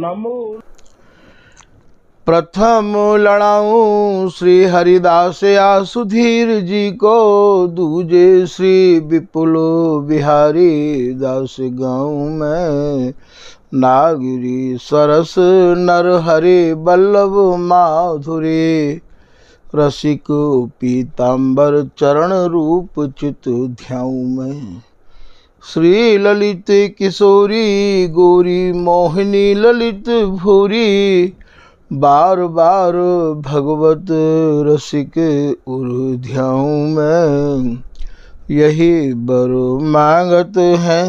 नमो। प्रथम लड़ाऊं श्री हरिदास या सुधीर जी को, दूजे श्री विपुल बिहारी दास गाँव में। नागिरी सरस नर हरि बल्लभ माधुरी, रसिक पीताम्बर चरण रूप चित ध्याऊं में। श्री ललित किशोरी गौरी मोहिनी ललित भूरी, बार बार भगवत रसिक उर ध्याऊं में। यही बर मांगत है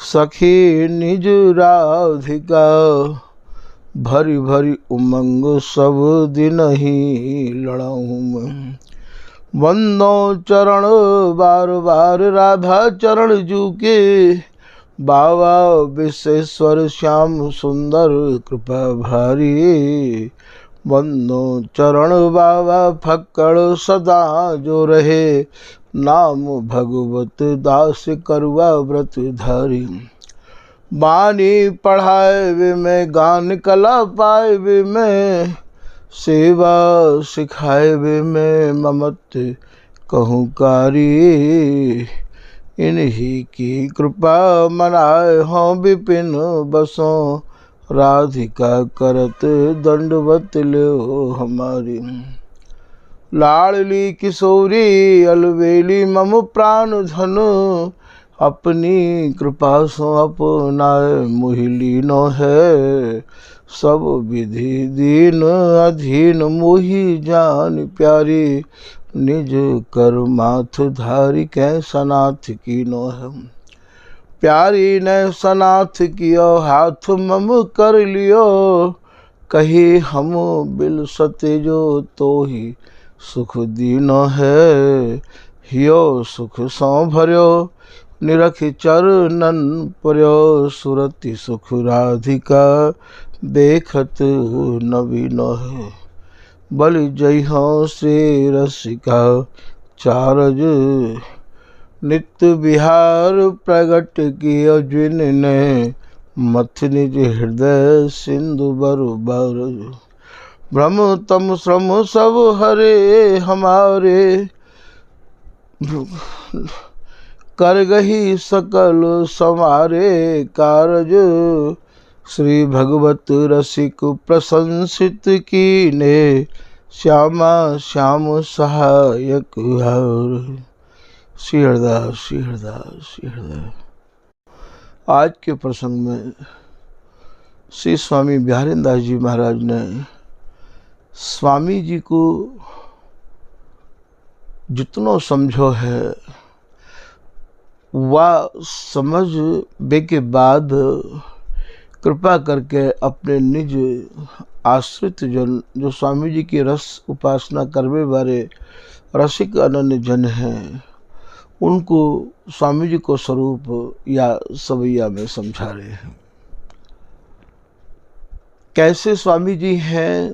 सखी निज राधिका, भरी भरी उमंग सब दिन ही लड़ाऊं मैं। वंदो चरण बार बार राधा चरण जू के, बाबा विश्वेश्वर श्याम सुंदर कृपा भारी। वंदो चरण बाबा फक्कड़ सदा जो रहे, नाम भगवत दास करुआ व्रत धारी। बानी पढ़ाए वे में गान कला पाए वे में, सेवा सिखाए वे में ममत कहूँ कारी। इन्हीं की कृपा मनाए हों विपिन बसों, राधिका करत दंडवत लो हमारी। लाडली किशोरी अलवेली मम प्राण धन, अपनी कृपा सो अपनाए मोहिलीनो है। सब विधि दीन अधीन मोहि जान प्यारी, निज कर माथ धारी कै सनाथ कीनो है। प्यारी ने सनाथ कियो हाथ मम कर लियो, कही हम बिल सते जो तो ही सुख दीनो है। हियो सुख सौ भर्यो निरख चरणन पर्यो, सुरति सुख राधिका देखत नवीनो है। बलि जय हो श्री रसिका चारज, नित्य विहार प्रगट कियो जिन ने, मथ निज हृदय सिंधु बरबर। भ्रम तम श्रम सब हरे हमारे, कर गही सकल समारे कारज। श्री भगवत रसिक प्रशंसित कीने, श्यामा श्याम सहायक हर। श्री हरदास श्री हरदास श्री हरदास। आज के प्रसंग में श्री स्वामी बिहारींद्र दास जी महाराज ने स्वामी जी को जितनो समझो है वह समझ बे के बाद कृपा करके अपने निज आश्रित जन जो स्वामी जी की रस उपासना करवे वाले रसिक अनन्य जन हैं, उनको स्वामी जी को स्वरूप या सवैया में समझा रहे हैं। कैसे स्वामी जी हैं,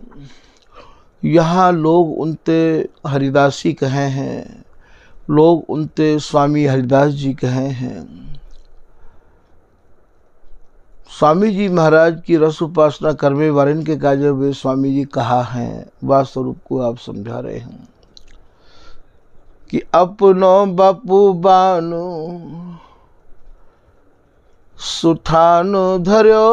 यहाँ लोग उनते हरिदासी कहे हैं, लोग उनते स्वामी हरिदास जी कहे हैं। स्वामी जी महाराज की रस उपासना करवे वारन के काजे वे स्वामी जी कहा हैं, वह स्वरूप को आप समझा रहे हैं कि अपनो बापू बानो सुठानो धर्यो,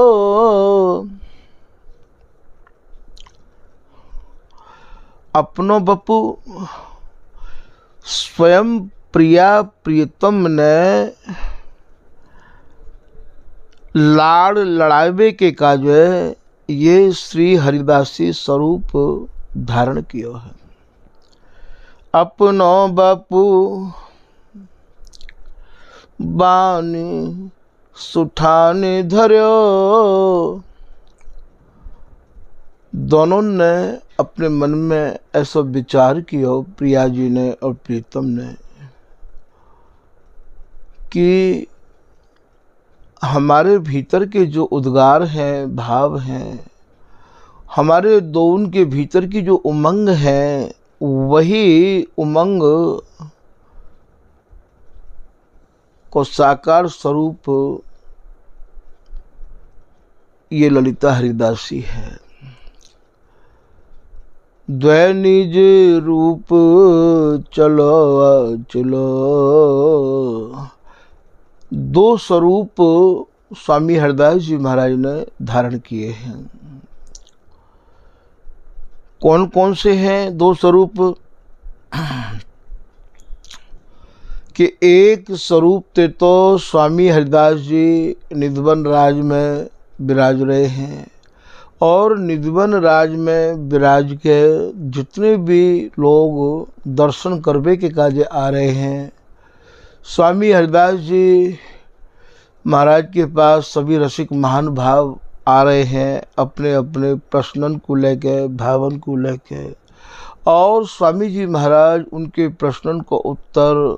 अपनो बापू स्वयं प्रिया प्रियतम ने लाड़ लड़ावे के काजे ये श्री हरिदासी स्वरूप धारण किया है। अपनो बापू बानी सुठाने धर्यो, दोनों ने अपने मन में ऐसा विचार किया, प्रिया जी ने और प्रीतम ने, कि हमारे भीतर के जो उद्गार हैं, भाव हैं, हमारे दोनों के भीतर की जो उमंग है, वही उमंग को साकार स्वरूप ये ललिता हरिदासी है। द्वै निज रूप चलो चलो, दो स्वरूप स्वामी हरिदास जी महाराज ने धारण किए हैं। कौन कौन से हैं दो स्वरूप? कि एक स्वरूप ते तो स्वामी हरिदास जी निधवन राज में विराज रहे हैं, और निधवन राज में विराज के जितने भी लोग दर्शन करवे के काजे आ रहे हैं, स्वामी हरिदास जी महाराज के पास सभी रसिक महान भाव आ रहे हैं अपने अपने प्रश्नन को लेके, भावन को लेके, और स्वामी जी महाराज उनके प्रश्नन को उत्तर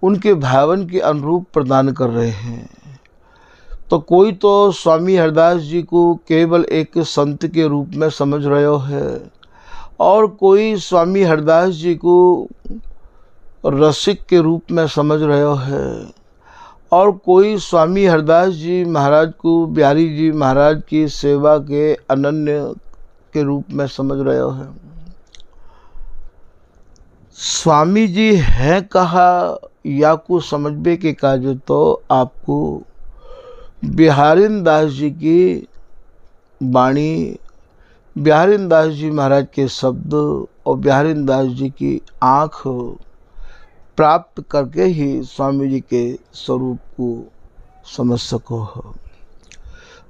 उनके भावन के अनुरूप प्रदान कर रहे हैं। तो कोई तो स्वामी हरिदास जी को केवल एक संत के रूप में समझ रहे है, और कोई स्वामी हरिदास जी को रसिक के रूप में समझ रहे है, और कोई स्वामी हरिदास जी महाराज को बिहारी जी महाराज की सेवा के अनन्य के रूप में समझ रहे है। स्वामी जी हैं कहा या को समझने के काज तो आपको बिहारीन दास जी की वाणी, बिहारीन दास जी महाराज के शब्द और बिहारीन दास जी की आँख प्राप्त करके ही स्वामी जी के स्वरूप को समझ सको हो।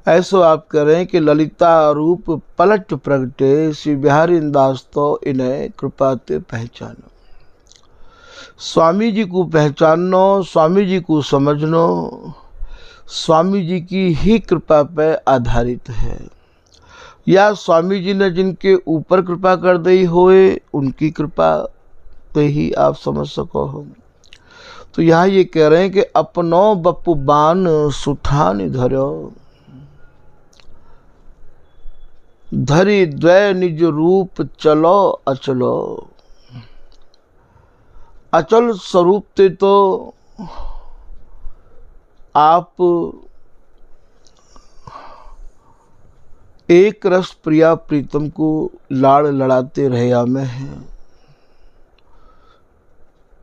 ऐसो आप करें कि ललिता रूप पलट प्रगटे, श्री बिहारीन दास तो इन्हें कृपा ते पहचानो। स्वामी जी को पहचानो, स्वामी जी को समझनो, स्वामी जी की ही कृपा पे आधारित है, या स्वामी जी ने जिनके ऊपर कृपा कर दी होए उनकी कृपा पे ही आप समझ सको हो। तो यहाँ ये कह रहे हैं कि अपनो बप्पू बान सुठान धरो, धरी द्वै निज रूप चलो अचलो। अचल स्वरूप ते तो आप एक रस प्रिया प्रीतम को लाड़ लड़ाते रहे में हैं,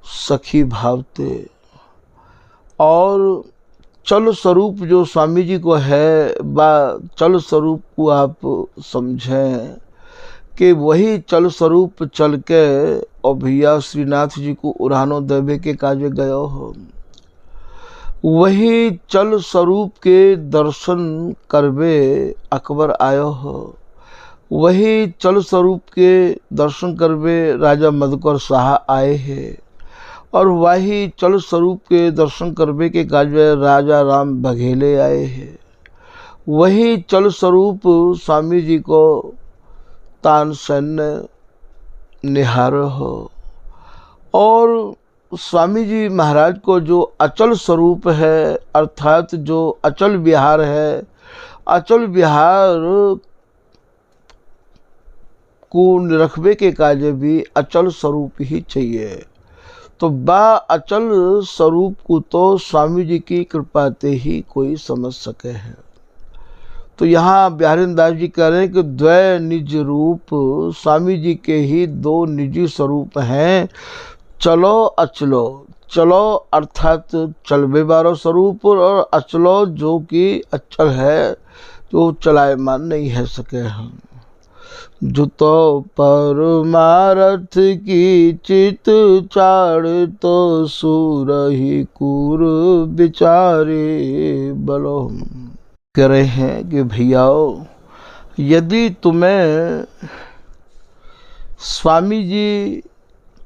सखी भावते, और चल स्वरूप जो स्वामी जी को है, बा चल स्वरूप को आप समझें कि वही चल स्वरूप चल के और भैया श्रीनाथ जी को उड़ानो देवे के काजे गयो हो, वही चल स्वरूप के दर्शन करवे अकबर आयो हो, वही चल स्वरूप के दर्शन करवे राजा मधुकर शाह आए हैं, और वही चल स्वरूप के दर्शन करवे के काजे राजा राम बघेले आए हैं। वही चल स्वरूप स्वामी जी को तानसेन निहार हो, और स्वामी जी महाराज को जो अचल स्वरूप है, अर्थात जो अचल विहार है, अचल विहार को रखबे के काजे भी अचल स्वरूप ही चाहिए। तो बा अचल स्वरूप को तो स्वामी जी की कृपा ते ही कोई समझ सके है। तो यहाँ बिहारीन दास जी कह रहे हैं कि द्वै निज रूप, स्वामी जी के ही दो निजी स्वरूप हैं, चलो अचलो। चलो अर्थात चलबे बारो स्वरूप, और अचलो जो कि अचल है, जो चलायमान नहीं है सके हम। जुतो परमारथ की चित चाड़, तो सूरही कूर बिचारे बलो। कह रहे हैं कि भैयाओ, यदि तुम्हें स्वामी जी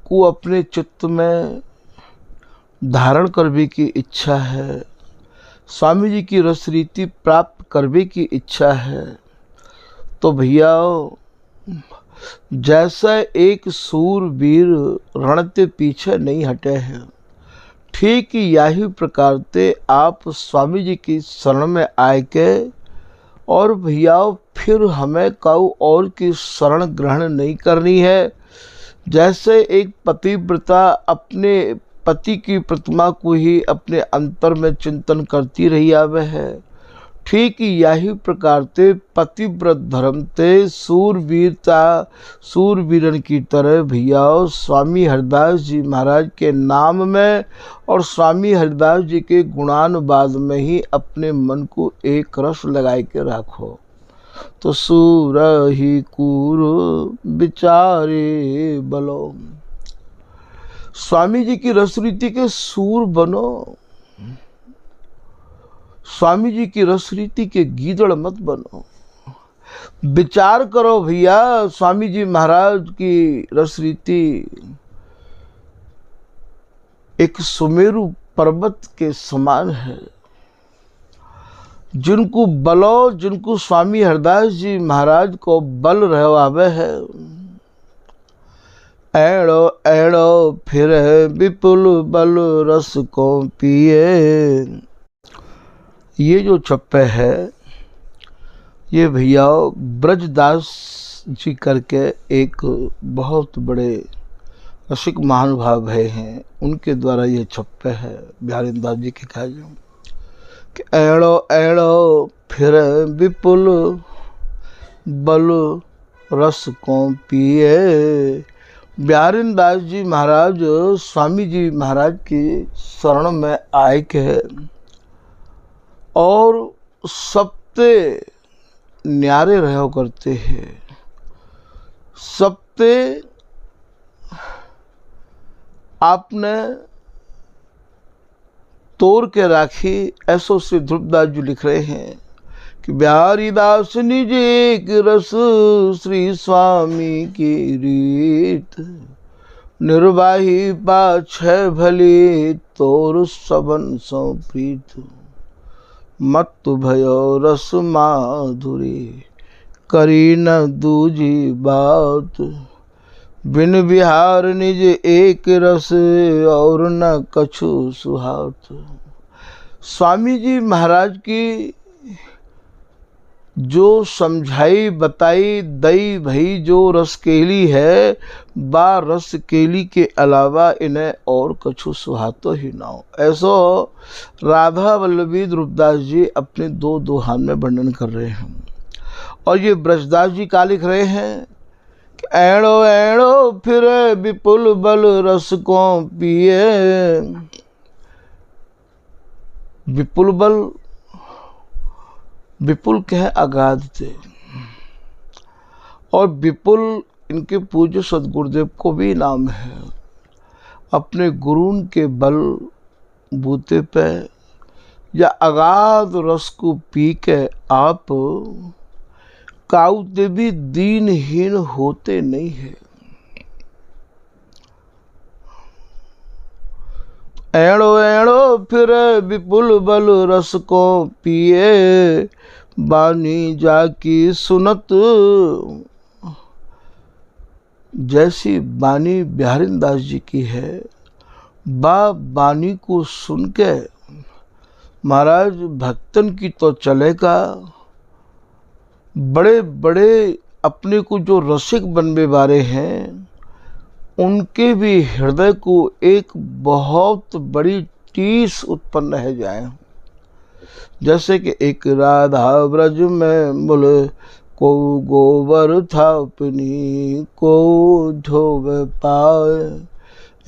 को अपने चित्त में धारण करने की इच्छा है, स्वामी जी की रस रीति प्राप्त करने की इच्छा है, तो भैयाओ जैसा एक सूरवीर रण के पीछे नहीं हटे हैं, ठीक यही प्रकार से आप स्वामी जी की शरण में आए के, और भैया फिर हमें काऊ और की शरण ग्रहण नहीं करनी है। जैसे एक पतिव्रता अपने पति की प्रतिमा को ही अपने अंतर में चिंतन करती रही आवे है, ठीक यही प्रकार ते पतिव्रत धर्म ते सूरवीरन की तरह भैया स्वामी हरिदास जी महाराज के नाम में और स्वामी हरिदास जी के गुणानुवाद में ही अपने मन को एक रस लगाए के रखो। तो सूर ही कूर बिचारे बलो, स्वामी जी की रस रीति के सूर बनो, स्वामी जी की रस रीति के गीदड़ मत बनो। विचार करो भैया, स्वामी जी महाराज की रस रीति एक सुमेरु पर्वत के समान है। जिनको बलो, जिनको स्वामी हरिदास जी महाराज को बल रहवावे है, ऐड़ो ऐड़ो फिर विपुल बल रस को पिए। ये जो चप्पे है ये भैया ब्रजदास जी करके एक बहुत बड़े रसिक महानुभाव हैं, उनके द्वारा ये चप्पे है बिहारी दास जी के कहा जाऊँ कि ऐड़ो ऐड़ो फिर विपुल बल रस को पिए। बिहारी दास जी महाराज स्वामी जी महाराज की शरण में आए के और सबते न्यारे रहो करते हैं, सबते आपने तोड़ के राखी। ऐसो से ध्रुवदास जी लिख रहे हैं कि बिहारी दास निज एक रस श्री स्वामी की रीत, निर्वाही पाछे भली तोर सबन सो प्रीत। मत भयो रस माधुरी करी न दूजी बात, बिन बिहार निज एक रस और न कछु सुहात। स्वामी जी महाराज की जो समझाई बताई दई भई जो रस केली है, बा रस केली के अलावा इन्हें और कछु सुहातो ही ना हो। ऐसो राधा वल्लभी ध्रुवदास जी अपने दो दोहान में वर्णन कर रहे हैं। और ये ब्रजदास जी का लिख रहे हैं कि ऐड़ो ऐड़ो फिर विपुल बल रस को पिए। विपुल बल, विपुल के हैं अगाध थे, और विपुल इनके पूज्य सदगुरुदेव को भी नाम है। अपने गुरु के बल बूते पे या अगाध रस को पी के आप काउते भी दीनहीन होते नहीं है। ऐड़ो ऐड़ो फिर विपुल बल रस को पिए, बानी जाकी सुनत। जैसी बानी बिहारी दास जी की है, बानी को सुन के महाराज भक्तन की तो चलेगा। बड़े बड़े अपने को जो रसिक बनने वाले हैं, उनके भी हृदय को एक बहुत बड़ी टीस उत्पन्न है जाए। जैसे कि एक राधा ब्रज में मुल को गोबर था अपनी को धोवे पाए,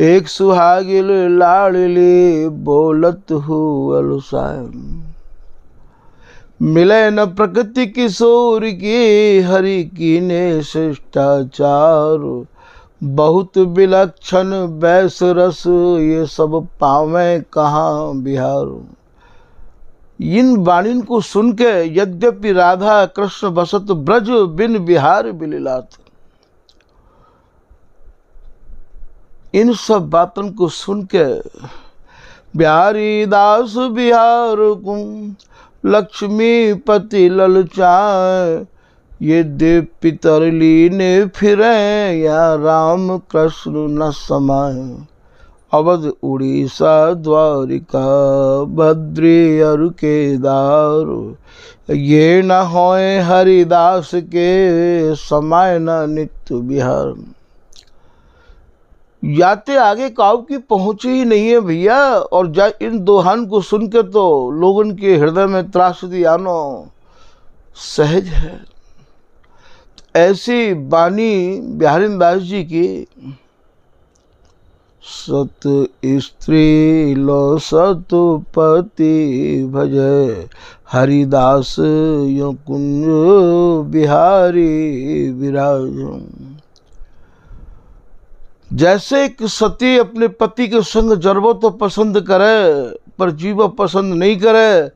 एक सुहागिल लाडली बोलत हूँ अलुसाय। मिले न प्रकृति किशोर की हरि की ने शिष्टाचार, बहुत विलक्षण बैस रस ये सब पावे कहाँ बिहार। इन वाणिन को सुन के यद्यपि राधा कृष्ण बसत ब्रज बिन बिहार बिलिलात, इन सब बातों को सुन के बिहारी दास बिहार को लक्ष्मी पति ललचाए। ये देव पितर लीने फिरे या राम कृष्ण न समाए। अवध उड़ीसा द्वारिका भद्री अरु केदार, ये न होए हरिदास के समाय न नित्य बिहार। याते आगे काऊ की पहुँच ही नहीं है भैया। और इन दोहान को सुन के तो लोगों के हृदय में त्रासदी आनो सहज है। ऐसी बानी बिहारी दास जी की, सत स्त्री लो सतपति भजय, हरिदास यो कुंज बिहारी विराज। जैसे एक सती अपने पति के संग जरबो तो पसंद करे पर जीवो पसंद नहीं करे,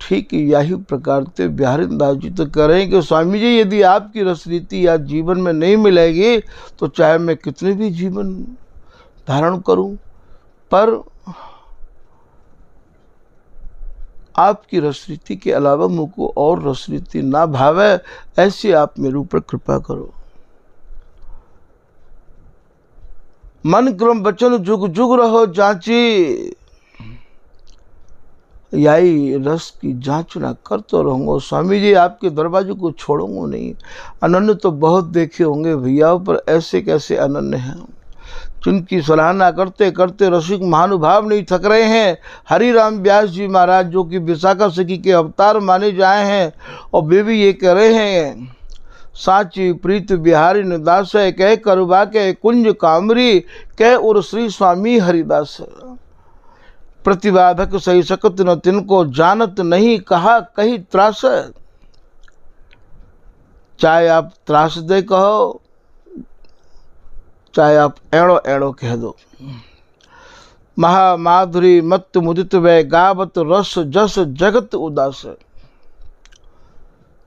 ठीक यही प्रकार से बिहारी दास जी तो करें कि स्वामी जी यदि आपकी रसरीति आज जीवन में नहीं मिलेगी तो चाहे मैं कितने भी जीवन धारण करूं, पर आपकी रसरीति के अलावा मुझको और रसरीति ना भावे, ऐसे आप मेरे ऊपर कृपा करो। मन क्रम वचन जुग जुग रहो जांची, यही रस की जांच ना कर तो रहूँगा। स्वामी जी आपके दरवाजे को छोड़ूंगा नहीं। अनन्य तो बहुत देखे होंगे भैया, पर ऐसे कैसे अनन्य हैं जिनकी सराहना करते करते रसिक महानुभाव नहीं थक रहे हैं। हरिराम व्यास जी महाराज जो कि विशाखा सखी के अवतार माने जाए हैं, और वे भी ये कह रहे हैं, साची प्रीत बिहारी निदास है, कह करुबा के कुंज कामरी, कह उर श्री स्वामी हरिदास। प्रतिबाधक सही सकत न तिनको, जानत नहीं कहा कही त्रास। चाहे आप त्रास दे कहो, चाहे आप एड़ो एड़ो कह दो। महामाधुरी मत मुदित वे, गावत रस जस जगत उदास।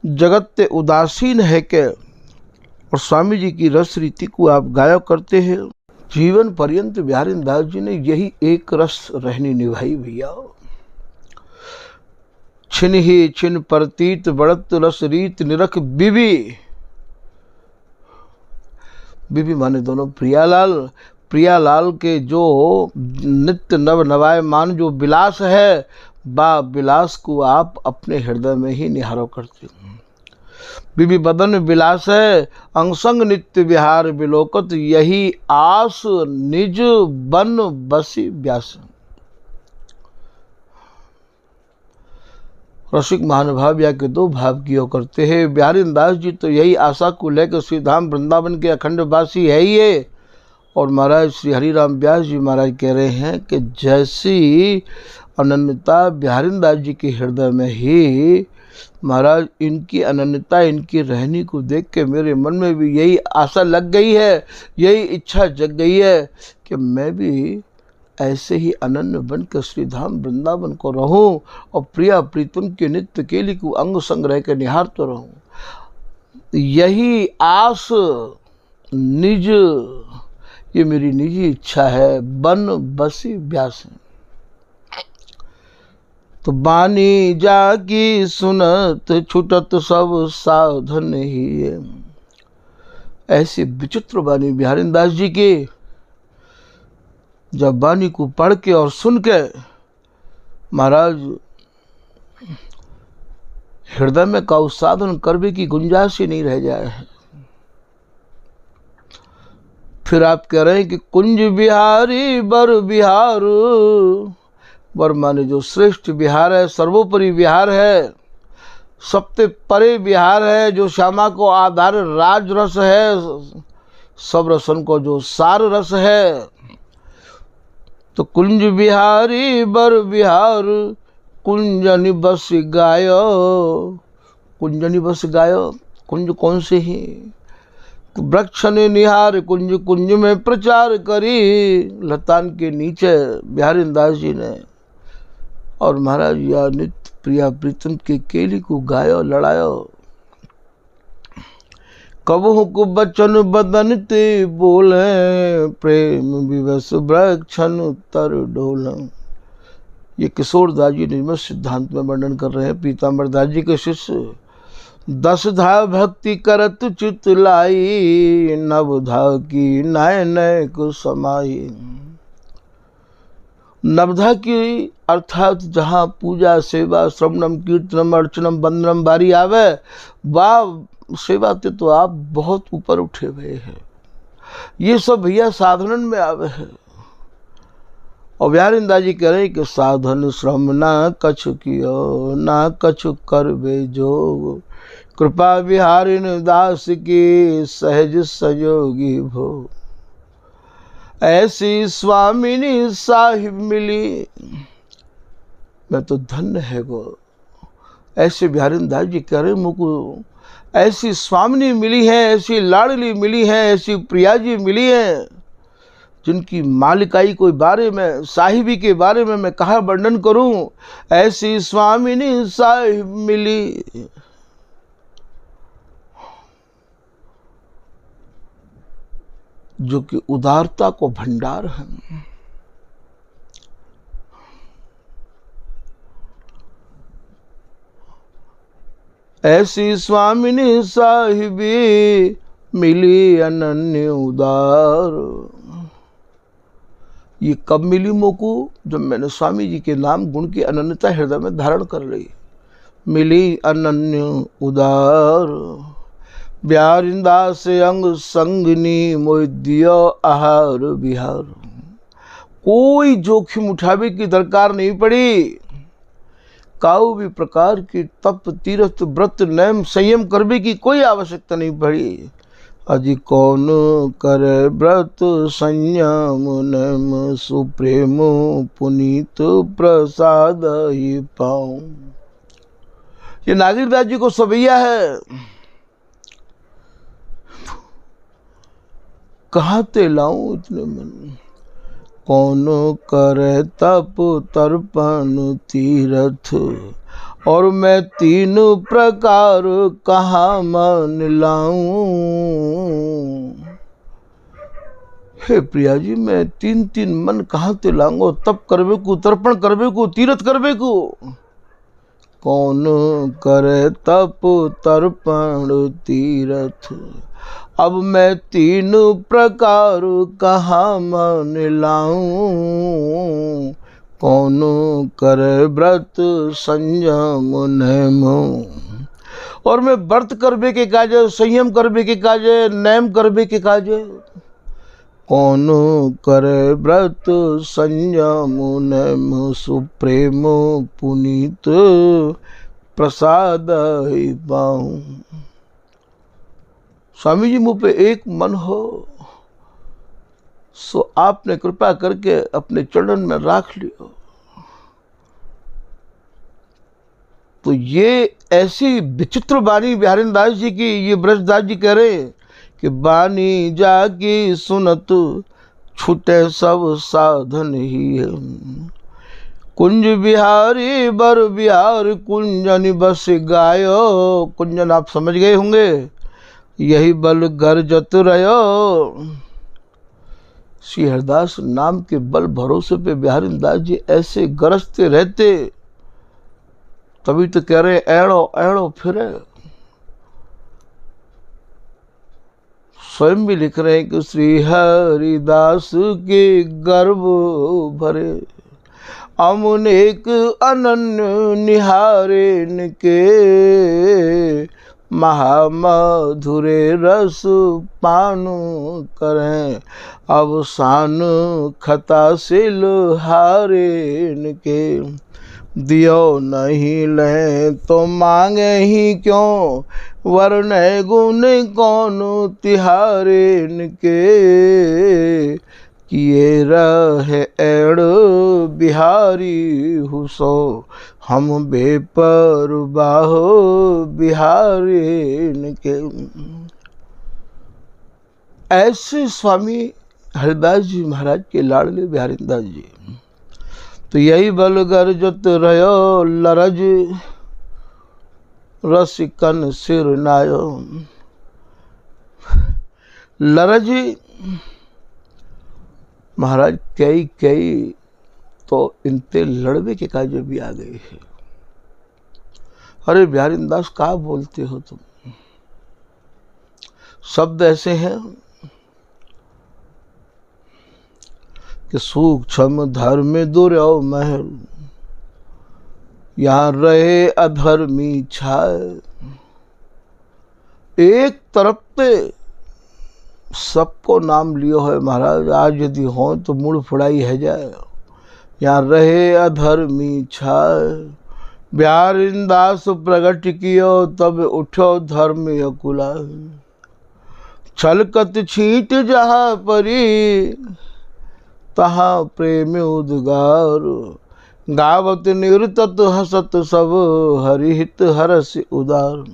जगत उदासीन है के, और स्वामी जी की रस रीति को आप गाया करते हैं। जीवन पर्यंत बिहारी दास जी ने यही एक रस रहनी निभाई भैया। छिन ही छिन प्रतीत बढ़त रस रीत निरख बीबी। बीबी माने दोनों प्रियालाल। प्रियालाल के जो नित्य नव नवायमान जो विलास है, बा विलास को आप अपने हृदय में ही निहारो करते हो। बीबी बदन विलास है, अंगसंग नित्य विहार विलोकत, यही आस निज बन बसी व्यास। रसिक महानुभाव या के दो भाव किया करते हैं। बिहारी दास जी तो यही आशा को लेकर श्री धाम वृंदावन के अखंड वासी है ही है। और महाराज श्री हरिराम व्यास जी महाराज कह रहे हैं कि जैसी अनन्यता बिहारी दास जी के हृदय में ही, महाराज इनकी अनन्यता, इनकी रहनी को देख के मेरे मन में भी यही आशा लग गई है, यही इच्छा जग गई है कि मैं भी ऐसे ही अनन्य बन कर श्री धाम वृंदावन को रहूं और प्रिया प्रीतम के नित्य केली को अंग संग्रह के निहारता रहूं। यही आस निज, ये मेरी निजी इच्छा है, बन बसी व्यास। तो बानी जाकी सुनत छुटत सब साधन ही। ऐसी विचित्र बानी बिहारी दास जी की, जब बानी को पढ़ के और सुन के महाराज हृदय में का साधन करने की गुंजाइश ही नहीं रह जाए है। फिर आप कह रहे हैं कि कुंज बिहारी बर बिहार। बर माने जो श्रेष्ठ विहार है, सर्वोपरि विहार है, सबसे परे विहार है, जो श्यामा को आधार राज रस है, सब रसन को जो सार रस है। तो कुंज बिहारी बर बिहार, कुंजनि बस गायो। कुंजनि बस गायो, कुंज कौन से ही, वृक्ष ने निहार कुंज, कुंज में प्रचार करी। लतान के नीचे बिहारी दास जी ने, और महाराज या नित्य प्रिया प्रीतम के केली को गायो लड़ायो। कबहु को बचन बदन ते बोले, प्रेम विवश वृक्षन तर डोल। ये किशोर दास जी निर्मल सिद्धांत में वर्णन कर रहे हैं। पीताम्बर दास जी के शिष्य, 10 धा भक्ति करत चित लाई, 9 धा की नय नय को समाई। 9 की अर्थात जहाँ पूजा सेवा श्रवणम कीर्तनम अर्चनम वंदनम बारी आवे, वाह सेवा ते तो आप बहुत ऊपर उठे हुए हैं। ये सब भैया साधनन में आवे है। और बिहारीदास जी कह रहे हैं कि साधन श्रम ना कछु कियो ना कछु करबे जोग, कृपा बिहारी दास की सहज संयोगी भो। ऐसी स्वामिनी साहिब मिली मैं तो धन्य है गो। ऐसे बिहारीदास जी कह रहे मुझको ऐसी स्वामिनी मिली है, ऐसी लाडली मिली है, ऐसी प्रिया जी मिली है, जिनकी मालिकाई कोई बारे में, साहिबी के बारे में मैं कहाँ वर्णन करूं। ऐसी स्वामिनी साहिब मिली, जो कि उदारता को भंडार है। ऐसी स्वामिनी साहिबी मिली अनन्य उदार। ये कब मिली मोको? जब मैंने स्वामी जी के नाम गुण की अनन्यता हृदय में धारण कर ली। मिली अनन्य उदार, बिहारीदास अंग संगनी मोहि दियो आहार बिहार। कोई जोखिम उठावे की दरकार नहीं पड़ी, काऊ भी प्रकार की तप तीर्थ व्रत नेम संयम करने की कोई आवश्यकता नहीं पड़ी। अजी कौन करे व्रत संयम नेम, सुप्रेम पुनीत प्रसाद ही पाऊं। ये नागेंद्र जी को सवैया है। कहाँ ते लाऊं इतने मन, कौन करे तप तर्पण तीर्थ, और मैं तीन प्रकार कहाँ मान लाऊं। हे प्रिया जी मैं तीन तीन मन कहाँ ते लाऊंगा, तप करवे को, तर्पण करवे को, तीर्थ करवे को। कौन करे तप तर्पण तीर्थ, अब मैं तीन प्रकार कहाँ मान लाऊं। कौन करे व्रत संयम नेम, और मैं व्रत करबे के काजे, संयम करबे के काजे, नेम करबे के काजे। कौन करे व्रत संयम नेम, सुप्रेम पुनीत प्रसाद ही पाऊं। स्वामी जी मुँह पे एक मन हो, सो आपने कृपा करके अपने चरण में राख लियो। तो ये ऐसी विचित्र वाणी बिहारीदास जी की, ये ब्रजदास जी कह रहे हैं कि बानी जागी सुनत छूटे सब साधन ही है। कुंज बिहारी बर बिहार कुंजन बस गायो। कुंजन आप समझ गए होंगे, यही बल गरजत रहो। श्री हरिदास नाम के बल भरोसे पे बिहारीदास जी ऐसे गरजते रहते, तभी तो कह रहे एड़ो एड़ो फिरे। स्वयं भी लिख रहे हैं कि श्री हरिदास के गर्भ भरे, अमुनेक अनन्य निहारे के, महामधुरे रस पान करें, अवसान खता सिल हारे के। दियो नहीं ले तो मांगे ही क्यों, वर्ण गुण कौन तिहारे के। किए रहे एड़ बिहारी हुसो, हम बेपरवाह बिहारी के। ऐसे स्वामी हरिदास जी महाराज के लाडले बिहारीदास जी। तो यही बल गरजत रहो लरज, रसिकन सिर नायो। लरज महाराज कई कई तो इनते लड़वे के काजे भी आ गए हैं। अरे बिहारीदास का बोलते हो तुम, शब्द ऐसे हैं कि सूक्ष्म धर्म दुर्यो महल, यहाँ रहे अधर्मी छाए। एक तरफ से सबको नाम लियो है महाराज, आज यदि हो तो मुड़ फुड़ाई है जाए। यहाँ रहे अधर्मी छाए, बिहारी दास प्रगट कियो, तब उठो धर्म अकुला। छलकत छींट जहाँ परी, तहाँ प्रेम उद्गार। गावत निरतत हसत सब, हरिहित हरस उदार।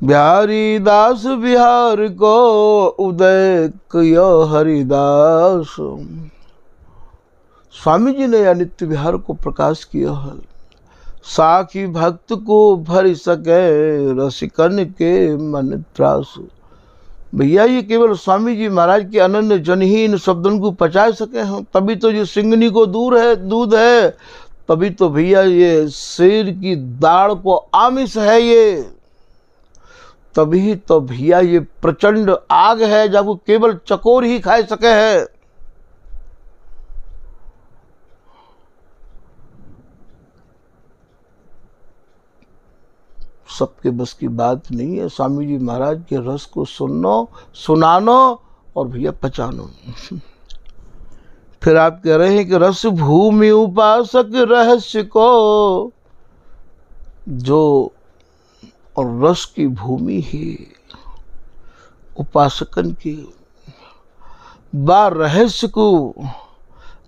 बिहारी दास बिहार को, उदय कियो हरिदास। स्वामी जी ने यह नित्य विहार को प्रकाश किया है। साखी भक्त को भर सके, रसिकन के मन त्रास। भैया ये केवल स्वामी जी महाराज के अनन्य जन ही इन शब्दों को पचा सके हैं, तभी तो ये सिंगनी को दूध है, तभी तो भैया ये शेर की दाढ़ को आमिष है, ये तभी तो भैया ये प्रचंड आग है जब केवल चकोर ही खा सके है। सबके बस की बात नहीं है स्वामी जी महाराज के रस को सुनो, सुनानो और भैया पचानो। फिर आप कह रहे हैं कि रस भूमि उपासक रहस्य को, जो और रस की भूमि ही उपासकन की, बा रहस्य को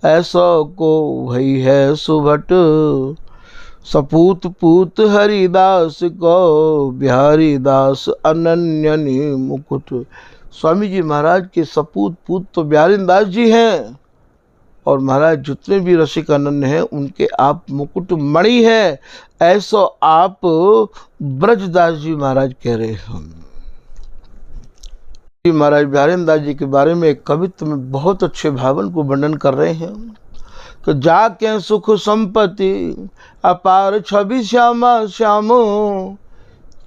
ऐसा को वही है सुभट। सपूत पूत हरिदास को, बिहारी दास अनन्यनि मुकुट। स्वामी जी महाराज के सपूत पूत तो बिहारी दास जी हैं, और महाराज जितने भी रसिक अनन्य हैं उनके आप मुकुट मणि हैं। ऐसा आप ब्रजदास जी महाराज कह रहे हैं। जी महाराज बिहारी दास जी के बारे में एक कवित्व में बहुत अच्छे भावन को वर्णन कर रहे हैं कि जाके सुख संपत्ति अपार छवि श्यामा श्यामो।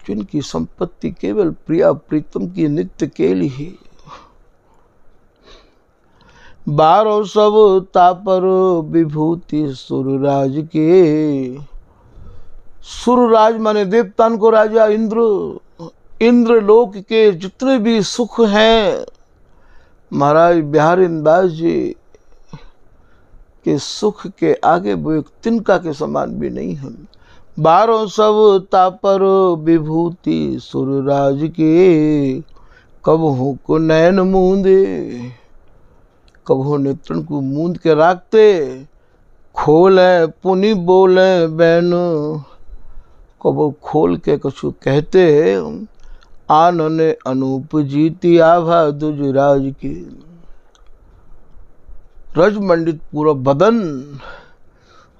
जिनकी संपत्ति केवल प्रिया प्रीतम की नित्य केली ही। 12 सब तापर विभूति सुरराज के। सुरराज माने देवतान को राजा इंद्र। इंद्र लोक के जितने भी सुख हैं महाराज बिहारी दास जी के सुख के आगे वो एक तिनका के समान भी नहीं है। 12 सब तापर विभूति सुरराज के। कबहू को नैन मूंदे, कबहू नेत्रन को मूंद के राखते। खोले पुनि बोले बैन, कबहू खोल के कछु कहते। आनन अनूप जीती आभा दुजराज की। रजमंडित पूरा बदन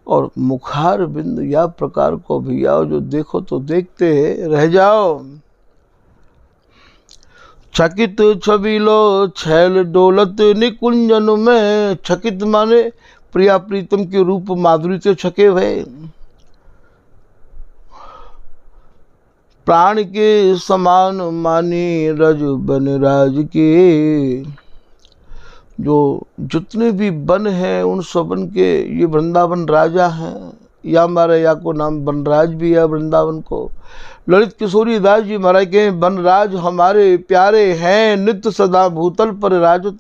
और मुखार बिंद या प्रकार को भैया जो देखो तो देखते रह जाओ। चकित छबीलो छैल डोलत निकुंजन में। चकित माने प्रिया प्रीतम के रूप माधुरी से छके हुए। प्राण के समान मानी रज बनराज के। जो जितने भी वन हैं उन सबन के ये वृंदावन राजा हैं। या हमारे या को नाम वनराज भी है वृंदावन को। ललित किशोरी दास जी महाराज के वनराज हमारे प्यारे हैं। नित्य सदा भूतल पर राजत।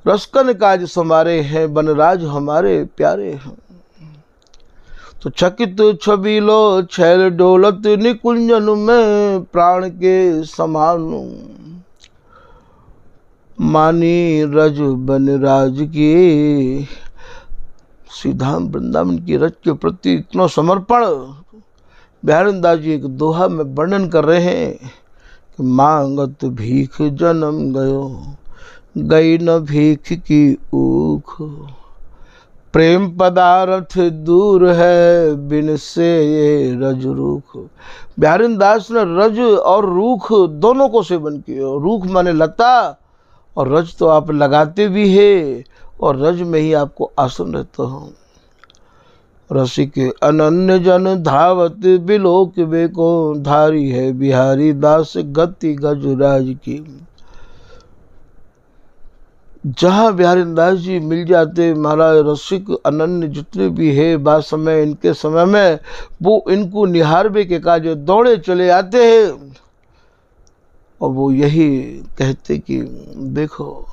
रसकन काज समारे हैं वनराज हमारे प्यारे हैं। तो चकित छबीलो छैल डोलत निकुंजन में। प्राण के समान मानी रज बनराज की। सीधा वृंदावन की रज के प्रति इतना समर्पण बिहारी दास जी एक दोहा में वर्णन कर रहे हैं कि मांगत भीख जन्म गयो, गई न भीख की ऊख। प्रेम पदार्थ दूर है, बिन से ये रज रूख। बिहारी दास ने रज और रूख दोनों को सेवन किया। रूख माने लता और रज तो आप लगाते भी है और रज में ही आपको आसन रहता हो। रसिक अनन्य जन धावत बिलोक बेको। धारी है बिहारी दास गति गजराज की। जहाँ बिहारी दास जी मिल जाते महाराज रसिक अनन्य जितने भी है बात समय इनके समय में वो इनको निहारबे के काज दौड़े चले आते हैं। और वो यही कहते कि देखो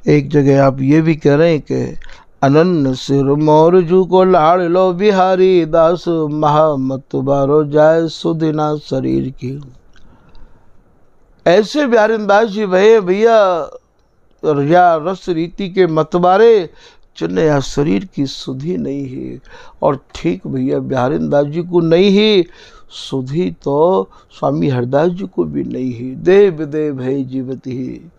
एक जगह आप ये भी कह रहे हैं कि अनन्न सिर मोर जू को लाड़ लो बिहारी दास महामत बारो जाए सुदिना शरीर की। ऐसे बिहारीदास जी भये भैया या रस रीति के मतबारे जिन्हें यह शरीर की सुधि नहीं है। और ठीक भैया बिहारीदास जी को नहीं है सुधि तो स्वामी हरदास जी को भी नहीं है। देव देव है जीवती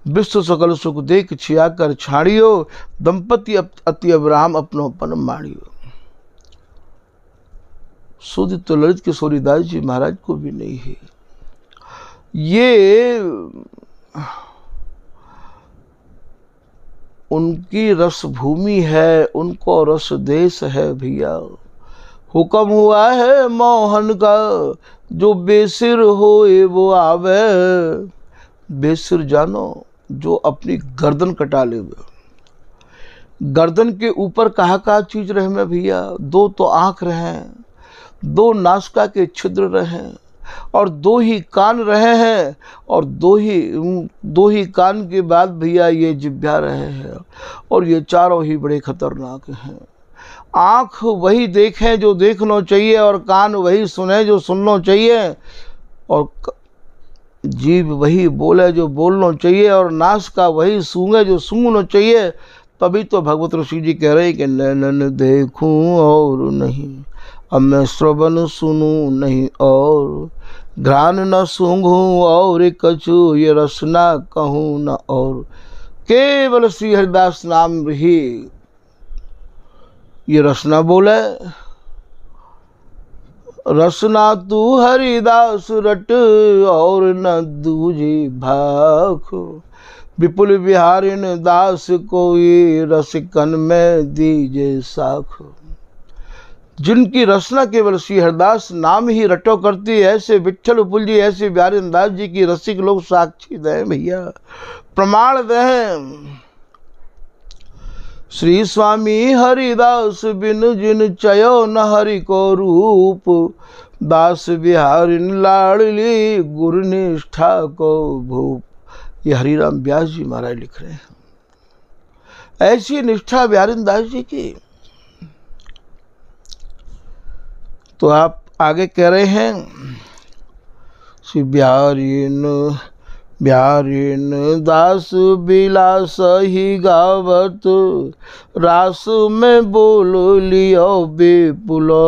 विश्व सकल सुख देख छिया कर छाड़ियो दंपति अति अब्राहम अपनोपन माणियो। सुध तो ललित किशोरीदास जी महाराज को भी नहीं है। ये उनकी रस भूमि है, उनको रस देश है भैया। हुक्म हुआ है मोहन का जो बेसिर होए वो आवे। बेसिर जानो जो अपनी गर्दन कटा ले। गर्दन के ऊपर कहा चीज रहे में भैया, दो तो आंख रहे, दो नासिका के छिद्र रहे और दो ही कान रहे हैं और दो ही कान के बाद भैया ये जिभ्या रहे हैं और ये चारों ही बड़े खतरनाक हैं। आँख वही देखें जो देखना चाहिए और कान वही सुने जो सुनना चाहिए और जीभ वही बोले जो बोलना चाहिए और नासिका वही सूंघे जो सूंघना चाहिए। तभी तो भगवत ऋषि जी कह रहे हैं कि नैनन देखूं और नहीं, अब मैं श्रवण सुनूं नहीं और घ्राण न सूंघूं और कछु ये रसना कहूं न और। केवल श्री हरिदास नाम ही ये रसना बोले। रसना तू हरिदास रट और न दूजी भाख। विपुल बिहारिन दास को ये रसिकन में दीजे साख। जिनकी रचना केवल श्री हरिदास नाम ही रटो करती है, ऐसे विठल उपल जी ऐसे बिहारीदास जी की रसिक लोग साक्षी दें भैया, प्रमाण दें। श्री स्वामी हरिदास बिन जिन चयो न हरि को रूप। दास बिहारिन लाडली गुरु निष्ठा को भूप। ये हरिराम व्यास जी महाराज लिख रहे हैं। ऐसी निष्ठा बिहारीदास जी की। तो आप आगे कह रहे हैं श्री बिहारीन दास बिलास ही गावत। रास में बोल लियो बेपुलो।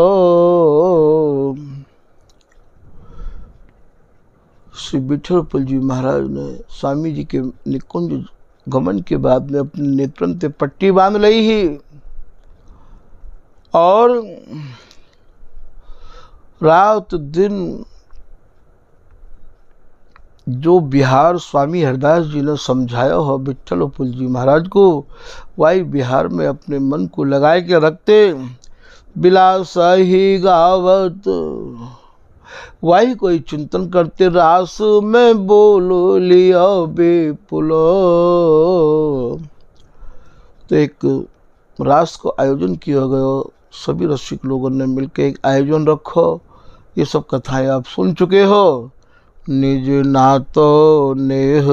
श्री विठल जी महाराज ने स्वामी जी के निकुंज गमन के बाद में अपने नेत्रन पे पट्टी बांध ली ही और रात दिन जो बिहार स्वामी हरदास जी ने समझाया हो विठल उपल जी महाराज को, वही बिहार में अपने मन को लगाए के रखते। बिलास ही गावत वही कोई चिंतन करते। रास में बोलो लिया बेपुलो। तो एक रास को आयोजन किया गया, सभी रसिक लोगों ने मिलकर एक आयोजन रखो। ये सब कथाएं आप सुन चुके हो। निज नातो नेह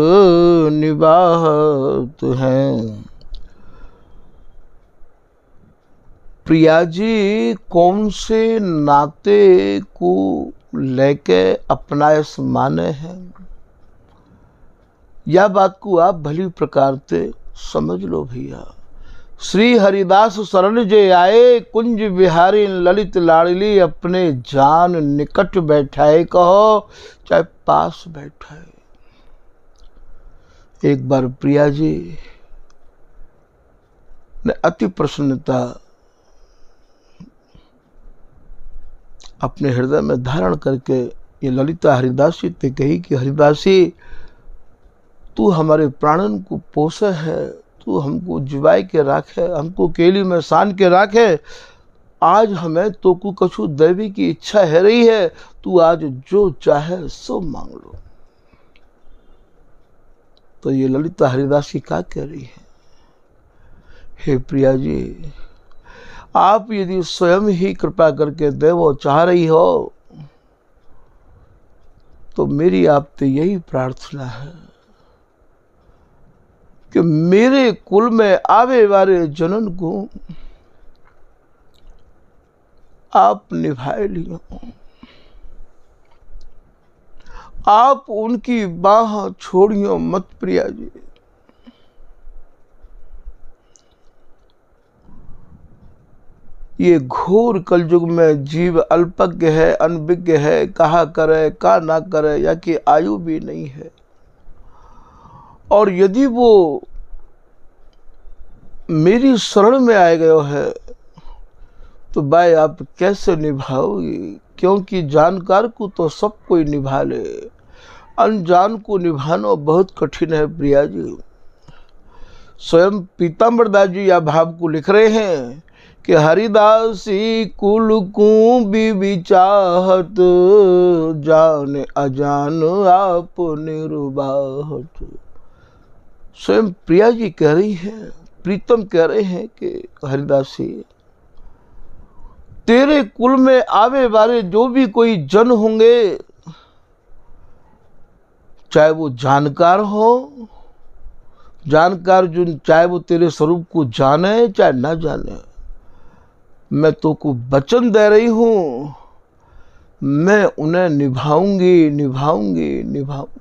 निभात हैं। प्रिया जी कौन से नाते को लेके अपना इस माने हैं, यह बात को आप भली प्रकार से समझ लो भैया। श्री हरिदास शरण जे आए कुंज बिहारी ललित लाडली। अपने जान निकट बैठाए कहो चाहे पास बैठाए। एक बार प्रिया जी ने अति प्रसन्नता अपने हृदय में धारण करके ये ललिता हरिदासी ते कही कि हरिदासी तू हमारे प्राणन को पोसे है, तू हमको जिवाए के राखे, हमको केली में सान के राखे। आज हमें तो को कछु दैवी की इच्छा है रही है, तू आज जो चाहे सो मांग लो। तो ये ललिता हरिदासी क्या कह रही है, हे प्रिया जी, आप यदि स्वयं ही कृपा करके देवो चाह रही हो तो मेरी आपसे यही प्रार्थना है कि मेरे कुल में आवे वाले जनन को आप निभाए लियो, आप उनकी बाह छोड़ियो मत प्रिया जी। ये घोर कलयुग में जीव अल्पज्ञ है, अनभिज्ञ है, कहा करे का ना करे, या कि आयु भी नहीं है। और यदि वो मेरी शरण में आए गए है तो भाई आप कैसे निभाओगे? क्योंकि जानकार को तो सब कोई निभा ले, अनजान को निभाना बहुत कठिन है प्रिया जी। स्वयं पीताम्बर दास जी या भाव को लिख रहे हैं कि हरिदासी कुल को भी चाहत, जान अजान आप निर्वाहत। स्वयं प्रिया जी कह रही है, प्रीतम कह रहे हैं कि हरिदासी, तेरे कुल में आवे वाले जो भी कोई जन होंगे, चाहे वो जानकार हो, जानकार जो चाहे वो तेरे स्वरूप को जाने चाहे ना जाने, मैं तो को वचन दे रही हूं, मैं उन्हें निभाऊंगी निभाऊंगी निभाऊंगी,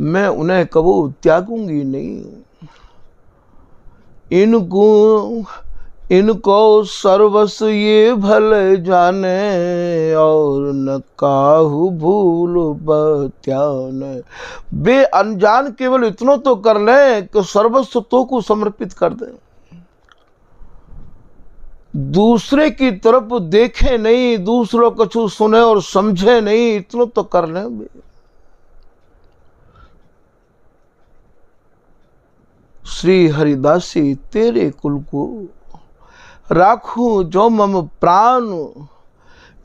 मैं उन्हें कबू त्यागूंगी नहीं। इनको सर्वस्व ये भले जाने, और न काहू भूल बत्याने। बे अनजान केवल इतना तो कर ले कि सर्वस्व तो को समर्पित कर दे, दूसरे की तरफ देखे नहीं, दूसरों कछु सुने और समझे नहीं, इतना तो कर ले। श्री हरिदासी तेरे कुल को राखूं जो मम प्राण,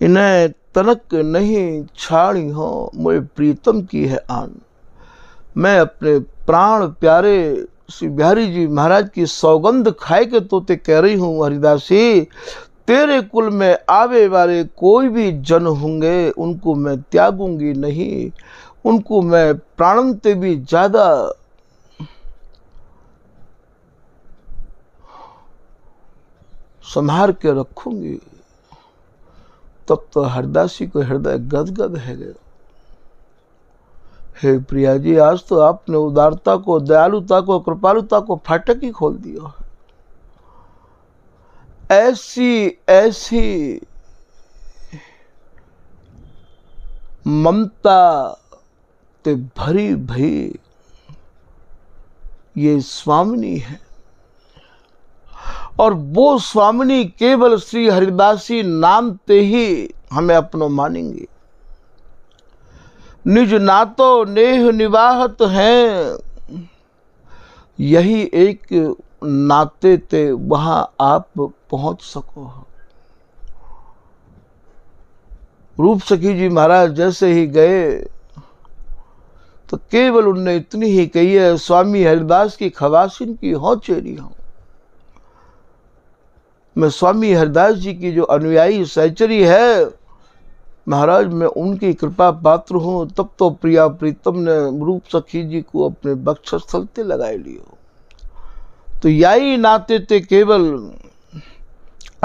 इन्हें तनक नहीं छाड़ी हो, मोए प्रीतम की है आन। मैं अपने प्राण प्यारे श्री बिहारी जी महाराज की सौगंध खाए के तोते कह रही हूँ हरिदासी, तेरे कुल में आवे वाले कोई भी जन होंगे उनको मैं त्यागूंगी नहीं, उनको मैं प्राणन से भी ज्यादा संभार के रखूंगी। तब तो हरदासी को हृदय गदगद है गया। हे प्रिया जी, आज तो आपने उदारता को, दयालुता को, कृपालुता को फाटक ही खोल दिया है। ऐसी ऐसी ममता ते भरी भई ये स्वामिनी है, और वो स्वामिनी केवल श्री हरिदासी नाम ते ही हमें अपनो मानेंगे। निज नातो नेह निवाहत हैं, यही एक नाते ते वहां आप पहुंच सको। रूप सखी जी महाराज जैसे ही गए तो केवल उनने इतनी ही कही है, स्वामी हरिदास की खवासिन की हो चेरी हूं। मैं स्वामी हरिदास जी की जो अनुयायी सहचरी है महाराज, मैं उनकी कृपा पात्र हूं। तब तो प्रिया प्रीतम ने रूप सखी जी को अपने वक्षस्थल ते लगाए लियो। तो यही नाते ते केवल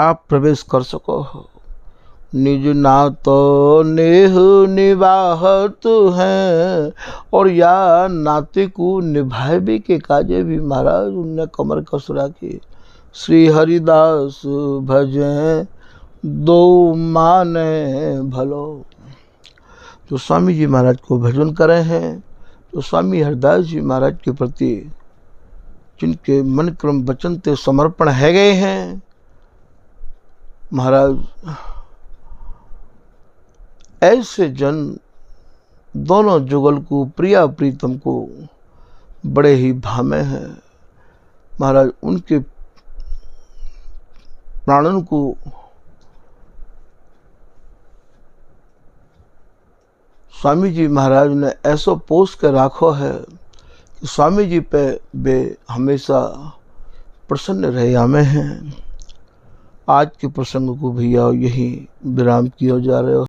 आप प्रवेश कर सको हो। निज नातो नेह निवाहत हैं, और या नाते को निभाए भी के काजे भी महाराज उनने कमर कसरा की। श्री हरिदास भजें दो माने भलो। जो स्वामी जी महाराज को भजन करे हैं, तो स्वामी हरिदास जी महाराज के प्रति जिनके मन क्रम वचन ते समर्पण है गए हैं, महाराज ऐसे जन दोनों जुगल को, प्रिया प्रीतम को बड़े ही भामे हैं। महाराज उनके प्राणन को स्वामी जी महाराज ने ऐसो पोस के राखो है कि स्वामी जी पे वे हमेशा प्रसन्न रहे हमें हैं। आज के प्रसंग को भैया यही विराम किया जा रहे हो।